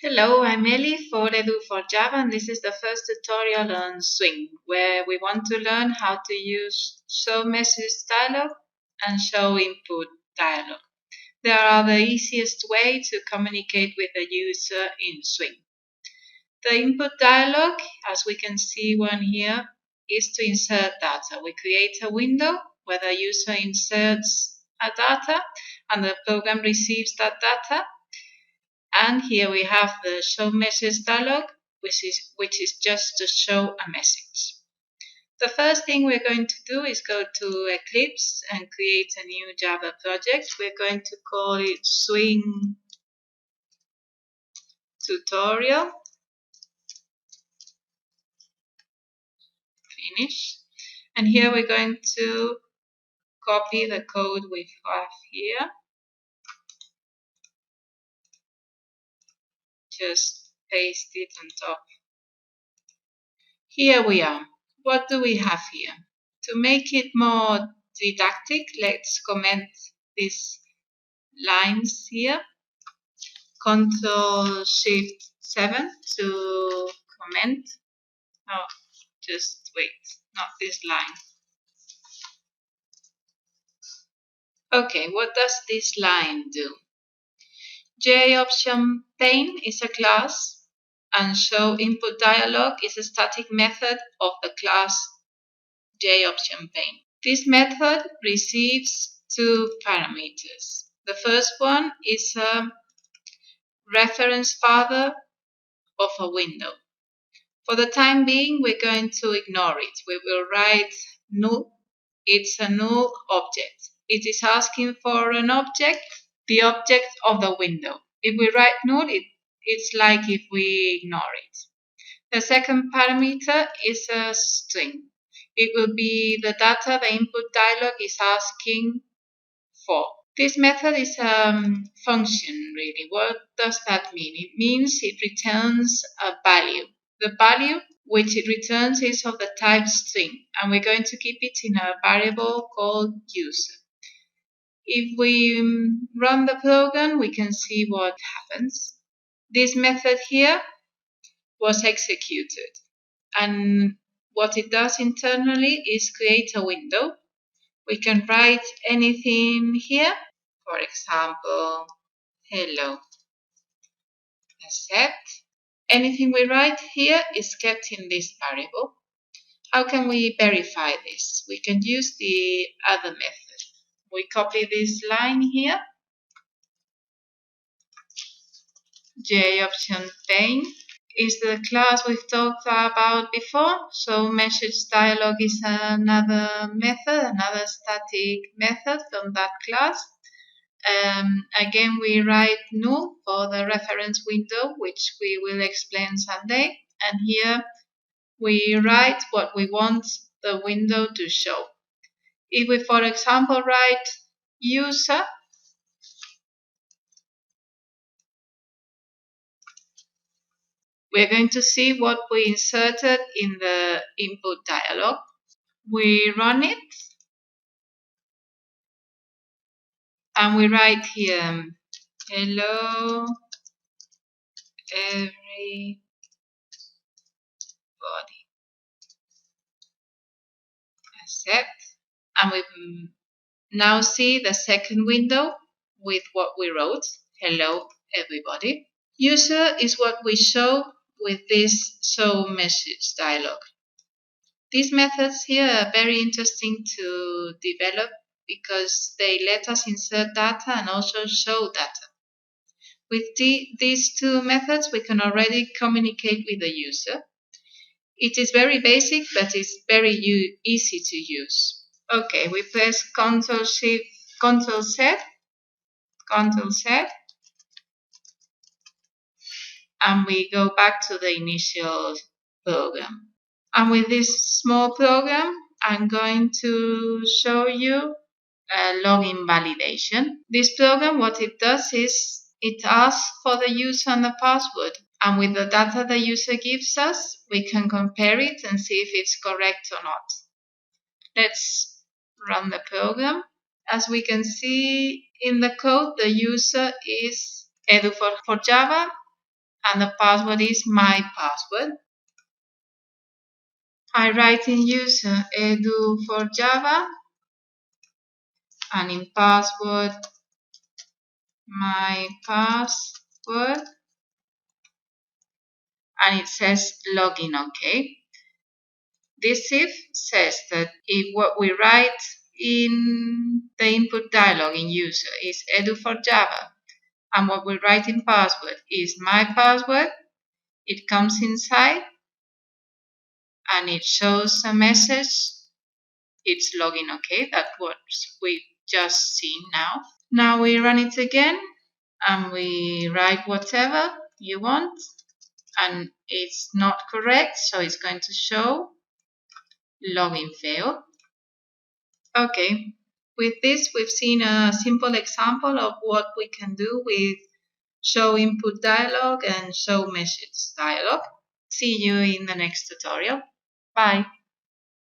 Hello, I'm Ellie for Edu4Java, and this is the first tutorial on Swing, where we want to learn how to use show message dialog and show input dialog. They are the easiest way to communicate with the user in Swing. The input dialog, as we can see one here, is to insert data. We create a window where the user inserts a data and the program receives that data. And here we have the show message dialog, which is just to show a message. The first thing we're going to do is go to Eclipse and create a new Java project. We're going to call it Swing Tutorial. Finish. And here we're going to copy the code we have here. Just paste it on top. Here we are. What do we have here? To make it more didactic, let's comment these lines here. Ctrl+Shift+7 to comment. Oh, just wait, not this line. Okay, what does this line do? JOptionPaint is a class, and showInputDialog is a static method of the class JOptionPaint. This method receives two parameters. The first one is a reference father of a window. For the time being, we're going to ignore it. We will write null. It's a null object. It is asking for an object, the object of the window. If we write null, it's like if we ignore it. The second parameter is a string. It will be the data the input dialog is asking for. This method is a function, really. What does that mean? It means it returns a value. The value which it returns is of the type string, and we're going to keep it in a variable called user. If we run the program, we can see what happens. This method here was executed, and what it does internally is create a window. We can write anything here. For example, hello. Accept. Anything we write here is kept in this variable. How can we verify this? We can use the other method. We copy this line here. JOptionPaint is the class we've talked about before. So message dialog is another method, another static method from that class. Again, we write null for the reference window, which we will explain someday. And here we write what we want the window to show. If we, for example, write user, we're going to see what we inserted in the input dialog. We run it, and we write here, hello, everybody. Accept. And we now see the second window with what we wrote, hello, everybody. User is what we show with this show message dialog. These methods here are very interesting to develop because they let us insert data and also show data. With these two methods, we can already communicate with the user. It is very basic, but it's very easy to use. Okay, we press Ctrl+Shift, Ctrl+Z, Ctrl+Z, and we go back to the initial program. And with this small program, I'm going to show you login validation. This program, what it does is it asks for the user and the password. And with the data the user gives us, we can compare it and see if it's correct or not. Let's run the program. As we can see in the code, the user is Edu4Java and the password is my password. I write in user edu for Java, and in password my password, and it says login OK. This if says that if what we write in the input dialog in user is edu for Java, and what we write in password is my password, it comes inside and it shows a message. It's login OK. That's what we've just seen now. Now we run it again and we write whatever you want, and it's not correct, so it's going to show login failed. Okay, with this we've seen a simple example of what we can do with show input dialog and show message dialog. See you in the next tutorial. Bye.